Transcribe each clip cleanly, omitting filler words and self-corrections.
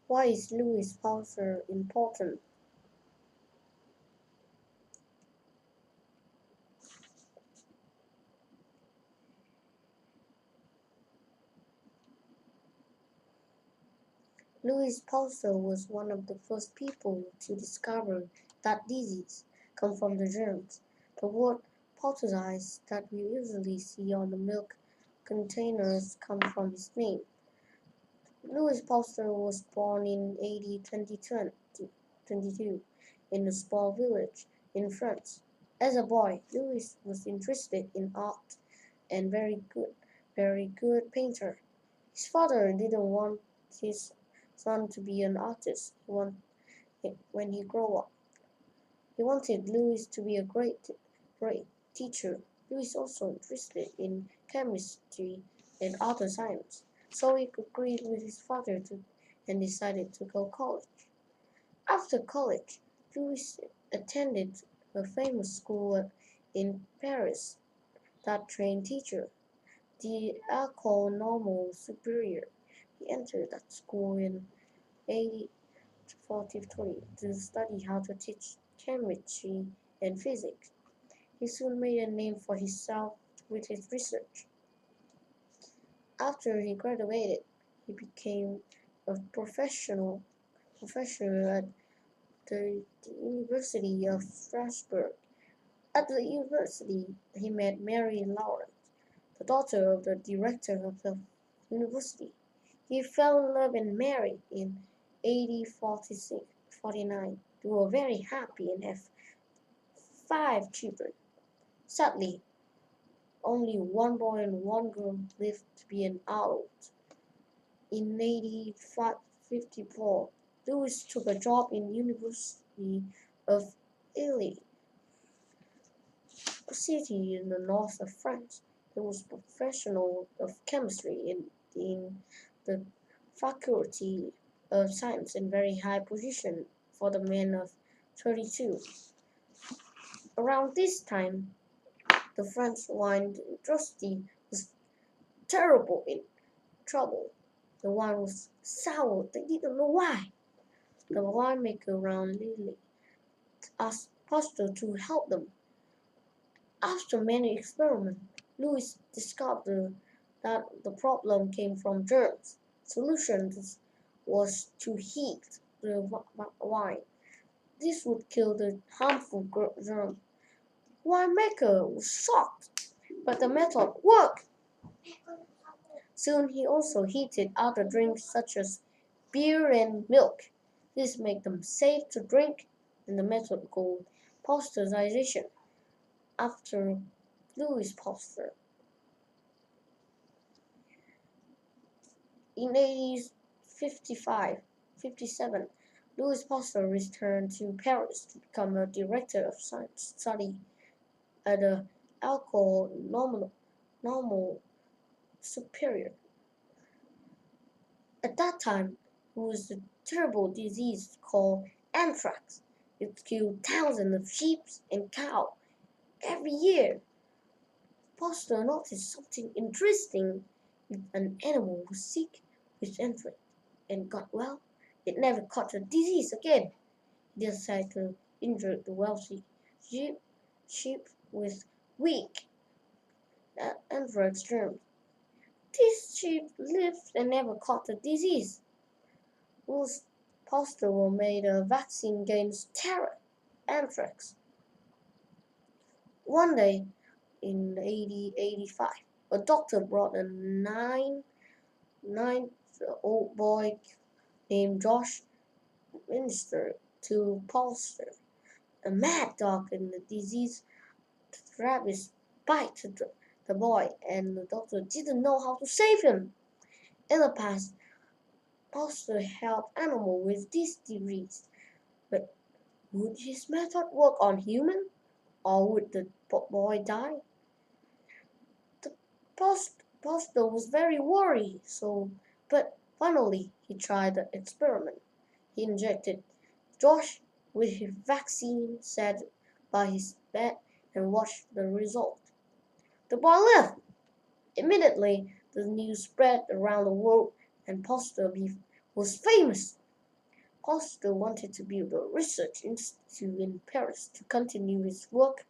Why is Louis Pasteur important? Louis Pasteur was one of the first people to discover that disease come from the germs. The word "pasteurize" that we usually see on the milk containers comes from his name. Louis Pasteur was born in AD 2022 in a small village in France. As a boy, Louis was interested in art and very good painter. His father didn't want his son to be an artist. When he grew up, he wanted Louis to be a great teacher. Louis also interested in chemistry and other science, so he agreed with his father and decided to go college. After college, Louis attended a famous school in Paris that trained teacher, the École Normale Supérieure. He entered that school in 1843 to study how to teach chemistry and physics. He soon made a name for himself with his research. After he graduated, he became a professor at the University of Strasbourg. At the university, he met Mary Laurent, the daughter of the director of the university. He fell in love and married in 1849. They were very happy and have 5 children. Sadly, only one boy and one girl lived to be an adult. In 1854, Louis took a job in University of Ely, a city in the north of France. He was professional of chemistry in the Faculty of Science and very high position for the man of 32. Around this time, the French wine industry was terrible in trouble. The wine was sour. They didn't know why. The winemaker around Lille asked Pasteur to help them. After many experiments, Louis discovered that the problem came from germs. Solution was to heat the wine. This would kill the harmful germ. Winemaker was shocked, but the method worked. Soon he also heated other drinks such as beer and milk. This made them safe to drink, and the method called pasteurization after Louis Pasteur. In 1857, Louis Pasteur returned to Paris to become a director of science study at the École Normale Supérieure. At that time, it was a terrible disease called anthrax. It killed thousands of sheep and cows every year. Pasteur noticed something interesting. If an animal was sick with anthrax and got well, it never caught the disease again. He decided to inject the wealthy sheep, sheep with weak anthrax germs. These sheep lived and never caught the disease. Those Pasteur made a vaccine against terror, anthrax. One day in 1885, a doctor brought a nine-old boy named Josh Minister to Pasteur. A mad dog and the disease rabies bite the boy, and the doctor didn't know how to save him. In the past, Pasteur helped animals with this disease, but would his method work on humans, or would the boy die? The pastor was very worried, but finally he tried the experiment. He injected Josh with his vaccine, sat by his bed, and watched the result. The boy lived. Immediately, the news spread around the world, and Pasteur was famous. Pasteur wanted to build a research institute in Paris to continue his work.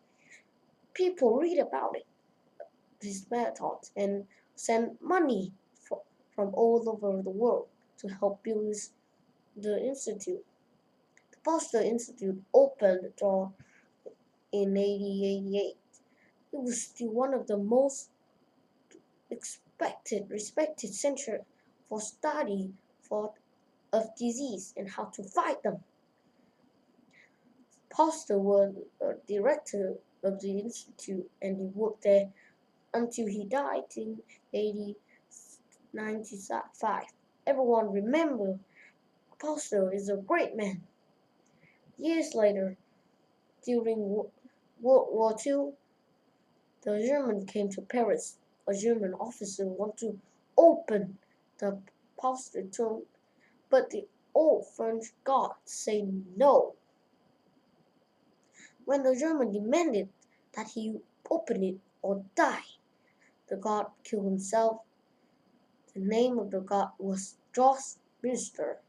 People read about it, his methods, and send money from all over the world to help build the institute. The Pasteur Institute opened the door in 1888. It was still one of the most respected centers for study for of disease and how to fight them. Pasteur was a director of the institute and he worked there until he died in 1895. Everyone remember Pasteur is a great man. Years later, during World War II, the German came to Paris. A German officer wanted to open the Pasteur tomb, but the old French guard said no. When the German demanded that he open it or die, the guard killed himself. The name of the god was Jost Minister.